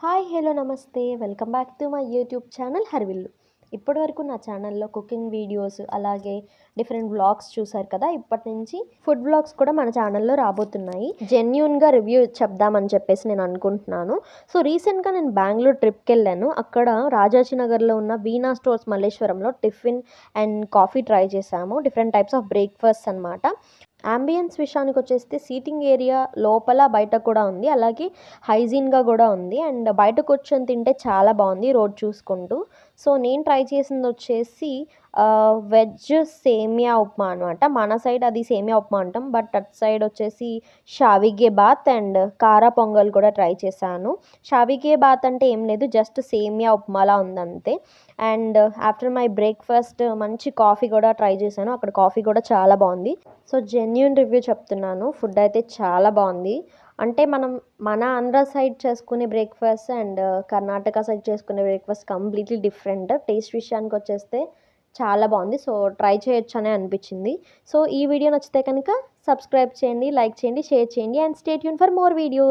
Hi hello namaste welcome back to my YouTube channel Harvillu. ఇప్పటివరకు నా ఛానల్లో కుకింగ్ వీడియోస్ అలాగే డిఫరెంట్ వ్లాగ్స్ చూసారు కదా. ఇప్పటి నుంచి ఫుడ్ వ్లాగ్స్ కూడా మన ఛానల్లో రాబోతున్నాయి. జెన్యూన్గా రివ్యూ చెప్దామని చెప్పేసి నేను అనుకుంటున్నాను. సో రీసెంట్గా నేను బెంగళూరు ట్రిప్కి వెళ్ళాను. అక్కడ రాజాజీనగర్లో ఉన్న వీణా స్టోర్స్ మల్లేశ్వరంలో టిఫిన్ అండ్ కాఫీ ట్రై చేసాము. డిఫరెంట్ టైప్స్ ఆఫ్ బ్రేక్ఫాస్ట్ అనమాట. అంబియన్స్ విషయానికి వచ్చేస్తే సీటింగ్ ఏరియా లోపల బయట కూడా ఉంది, అలాగే హైజీన్గా కూడా ఉంది. అండ్ బయట కూర్చొని తింటే చాలా బాగుంది రోడ్ చూసుకుంటూ. సో నేను ట్రై చేసింది వచ్చేసి వెజ్ సేమియా ఉప్మా అనమాట. మన సైడ్ అది సేమియా ఉప్మా అంటాం, బట్ అటు సైడ్ వచ్చేసి షావిగే బాత్ అండ్ కారా పొంగల్ కూడా ట్రై చేశాను. షావిగే బాత్ అంటే ఏం లేదు, జస్ట్ సేమియా ఉప్మాలా ఉందంతే. అండ్ ఆఫ్టర్ మై బ్రేక్ఫాస్ట్ మంచి కాఫీ కూడా ట్రై చేశాను. అక్కడ కాఫీ కూడా చాలా బాగుంది. సో జెన్యూన్ రివ్యూ చెప్తున్నాను, ఫుడ్ అయితే చాలా బాగుంది. అంటే మన ఆంధ్ర సైడ్ చేసుకునే బ్రేక్ఫాస్ట్ అండ్ కర్ణాటక సైడ్ చేసుకునే బ్రేక్ఫాస్ట్ కంప్లీట్లీ డిఫరెంట్. టేస్ట్ విషయానికి వచ్చేస్తే చాలా బాగుంది. సో ట్రై చేయొచ్చు అనే అనిపించింది. సో ఈ వీడియో నచ్చితే కనుక సబ్స్క్రైబ్ చేయండి, లైక్ చేయండి, షేర్ చేయండి and stay tune for more videos.